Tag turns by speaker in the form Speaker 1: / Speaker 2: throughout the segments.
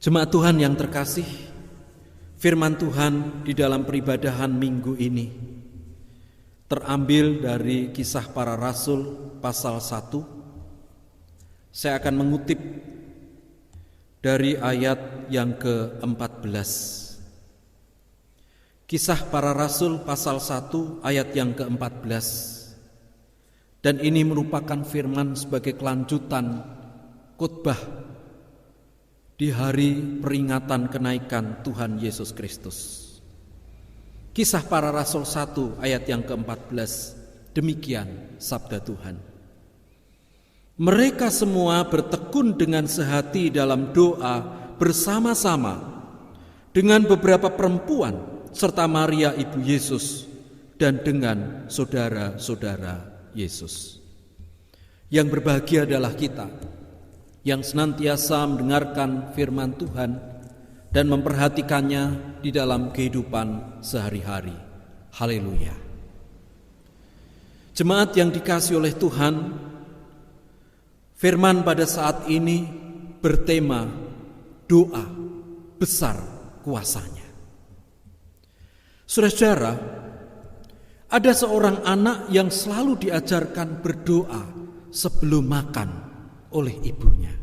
Speaker 1: Jemaat Tuhan yang terkasih, firman Tuhan di dalam peribadahan minggu ini terambil dari Kisah Para Rasul pasal 1. Saya akan mengutip dari ayat yang ke-14. Kisah Para Rasul pasal 1 ayat yang ke-14. Dan ini merupakan firman sebagai kelanjutan khotbah di hari peringatan kenaikan Tuhan Yesus Kristus. Kisah Para Rasul 1 ayat yang ke-14. Demikian sabda Tuhan. Mereka semua bertekun dengan sehati dalam doa bersama-sama dengan beberapa perempuan serta Maria ibu Yesus dan dengan saudara-saudara Yesus. Yang berbahagia adalah kita yang senantiasa mendengarkan firman Tuhan dan memperhatikannya di dalam kehidupan sehari-hari. Haleluya. Jemaat yang dikasihi oleh Tuhan, firman pada saat ini bertema doa besar kuasanya. Saudara-saudara, ada seorang anak yang selalu diajarkan berdoa sebelum makan oleh ibunya.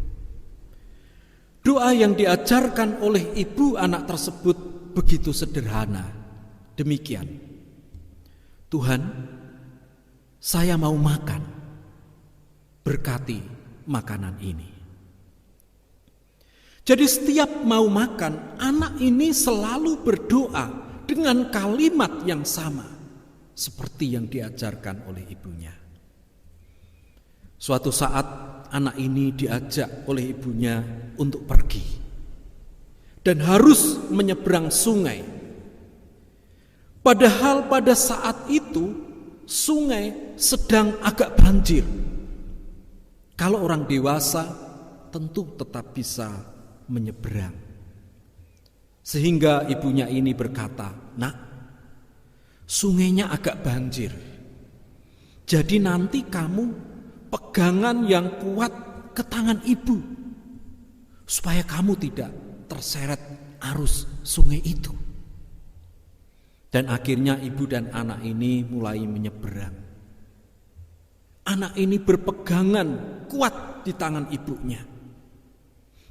Speaker 1: Doa yang diajarkan oleh ibu anak tersebut begitu sederhana. Demikian, Tuhan, saya mau makan, berkati makanan ini. Jadi setiap mau makan, anak ini selalu berdoa dengan kalimat yang sama seperti yang diajarkan oleh ibunya. Suatu saat anak ini diajak oleh ibunya untuk pergi dan harus menyeberang sungai. Padahal pada saat itu sungai sedang agak banjir. Kalau orang dewasa tentu tetap bisa menyeberang. Sehingga ibunya ini berkata, "Nak, sungainya agak banjir. Jadi nanti kamu pegangan yang kuat ke tangan ibu, supaya kamu tidak terseret arus sungai itu." Dan akhirnya ibu dan anak ini mulai menyeberang. Anak ini berpegangan kuat di tangan ibunya.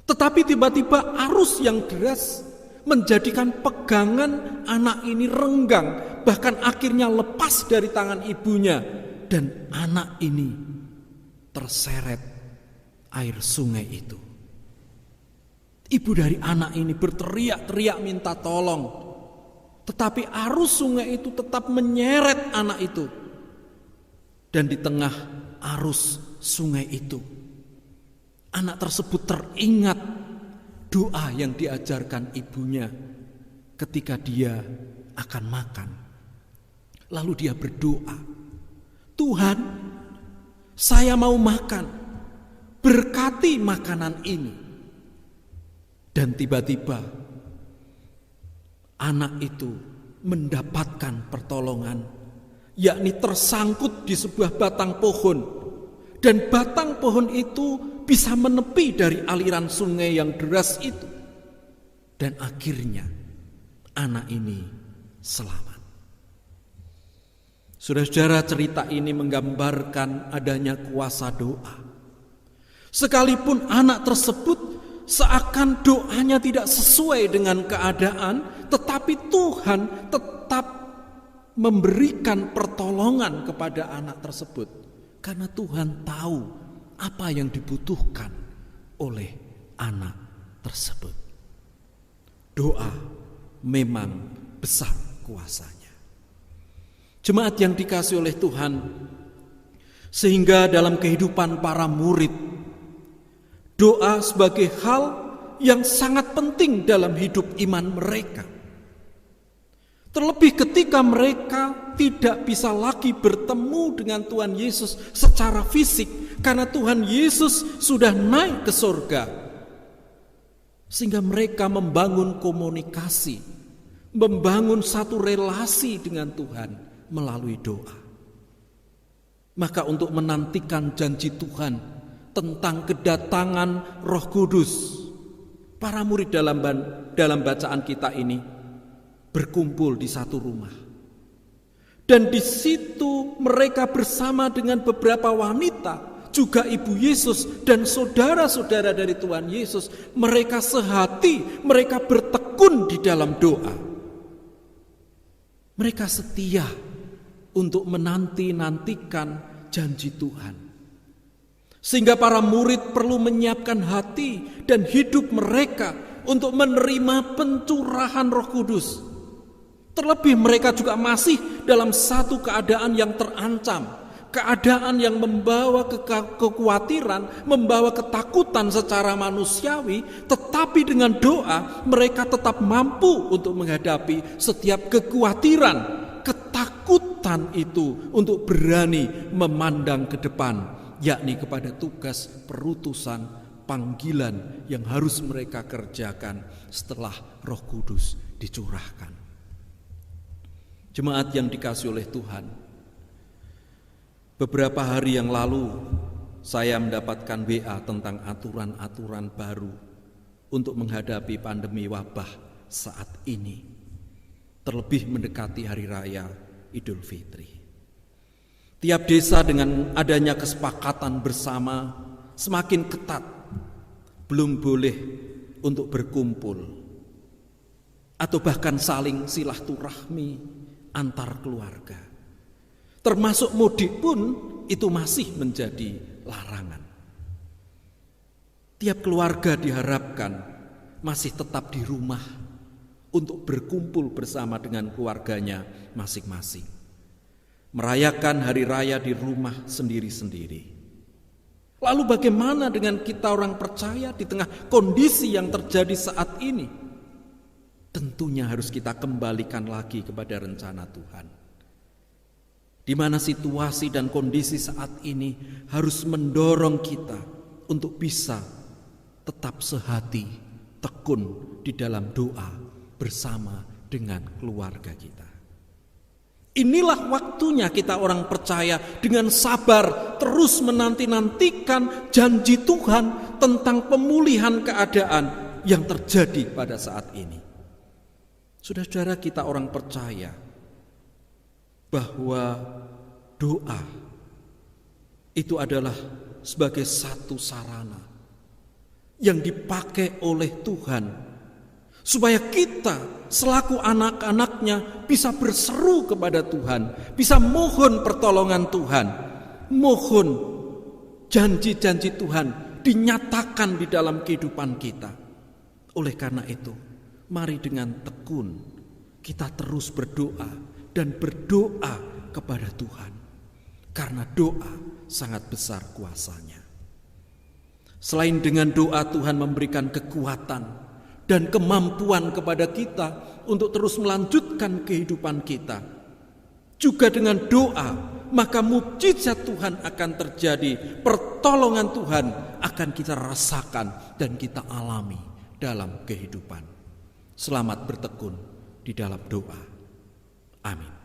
Speaker 1: Tetapi tiba-tiba arus yang deras menjadikan pegangan anak ini renggang, bahkan akhirnya lepas dari tangan ibunya, dan anak ini terseret air sungai itu. Ibu dari anak ini berteriak-teriak minta tolong, tetapi arus sungai itu tetap menyeret anak itu. Dan di tengah arus sungai itu, anak tersebut teringat doa yang diajarkan ibunya ketika dia akan makan. Lalu dia berdoa, "Tuhan, saya mau makan, berkati makanan ini." Dan tiba-tiba anak itu mendapatkan pertolongan, yakni tersangkut di sebuah batang pohon. Dan batang pohon itu bisa menepi dari aliran sungai yang deras itu. Dan akhirnya anak ini selamat. Saudara-saudara, cerita ini menggambarkan adanya kuasa doa. Sekalipun anak tersebut seakan doanya tidak sesuai dengan keadaan, tetapi Tuhan tetap memberikan pertolongan kepada anak tersebut. Karena Tuhan tahu apa yang dibutuhkan oleh anak tersebut. Doa memang besar kuasanya. Jemaat yang dikasihi oleh Tuhan, sehingga dalam kehidupan para murid, doa sebagai hal yang sangat penting dalam hidup iman mereka. Terlebih ketika mereka tidak bisa lagi bertemu dengan Tuhan Yesus secara fisik, karena Tuhan Yesus sudah naik ke surga. Sehingga mereka membangun komunikasi, membangun satu relasi dengan Tuhan melalui doa. Maka untuk menantikan janji Tuhan tentang kedatangan Roh Kudus, Para murid dalam bacaan kita ini berkumpul di satu rumah. Dan di situ mereka bersama dengan beberapa wanita, juga ibu Yesus dan saudara-saudara dari Tuhan Yesus. Mereka sehati, mereka bertekun di dalam doa. Mereka setia untuk menanti-nantikan janji Tuhan. Sehingga para murid perlu menyiapkan hati dan hidup mereka untuk menerima pencurahan Roh Kudus. Terlebih mereka juga masih dalam satu keadaan yang terancam. Keadaan yang membawa kekhawatiran, membawa ketakutan secara manusiawi. Tetapi dengan doa mereka tetap mampu untuk menghadapi setiap kekhawatiran, ketakutan itu untuk berani memandang ke depan, yakni kepada tugas perutusan panggilan yang harus mereka kerjakan setelah Roh Kudus dicurahkan. Jemaat yang dikasihi oleh Tuhan, beberapa hari yang lalu saya mendapatkan WA tentang aturan-aturan baru untuk menghadapi pandemi wabah saat ini, terlebih mendekati hari raya Idul Fitri. Tiap desa dengan adanya kesepakatan bersama semakin ketat, belum boleh untuk berkumpul atau bahkan saling silaturahmi antar keluarga. Termasuk mudik pun itu masih menjadi larangan. Tiap keluarga diharapkan masih tetap di rumah untuk berkumpul bersama dengan keluarganya masing-masing, merayakan hari raya di rumah sendiri-sendiri. Lalu bagaimana dengan kita orang percaya di tengah kondisi yang terjadi saat ini? Tentunya harus kita kembalikan lagi kepada rencana Tuhan, di mana situasi dan kondisi saat ini harus mendorong kita untuk bisa tetap sehati, tekun di dalam doa bersama dengan keluarga kita. Inilah waktunya kita orang percaya dengan sabar terus menanti-nantikan janji Tuhan tentang pemulihan keadaan yang terjadi pada saat ini. Saudara-saudara, kita orang percaya bahwa doa itu adalah sebagai satu sarana yang dipakai oleh Tuhan supaya kita selaku anak-anaknya bisa berseru kepada Tuhan, bisa mohon pertolongan Tuhan, mohon janji-janji Tuhan dinyatakan di dalam kehidupan kita. Oleh karena itu, mari dengan tekun kita terus berdoa dan berdoa kepada Tuhan, karena doa sangat besar kuasanya. Selain dengan doa, Tuhan memberikan kekuatan dan kemampuan kepada kita untuk terus melanjutkan kehidupan kita. Juga dengan doa, maka mukjizat Tuhan akan terjadi, pertolongan Tuhan akan kita rasakan dan kita alami dalam kehidupan. Selamat bertekun di dalam doa. Amin.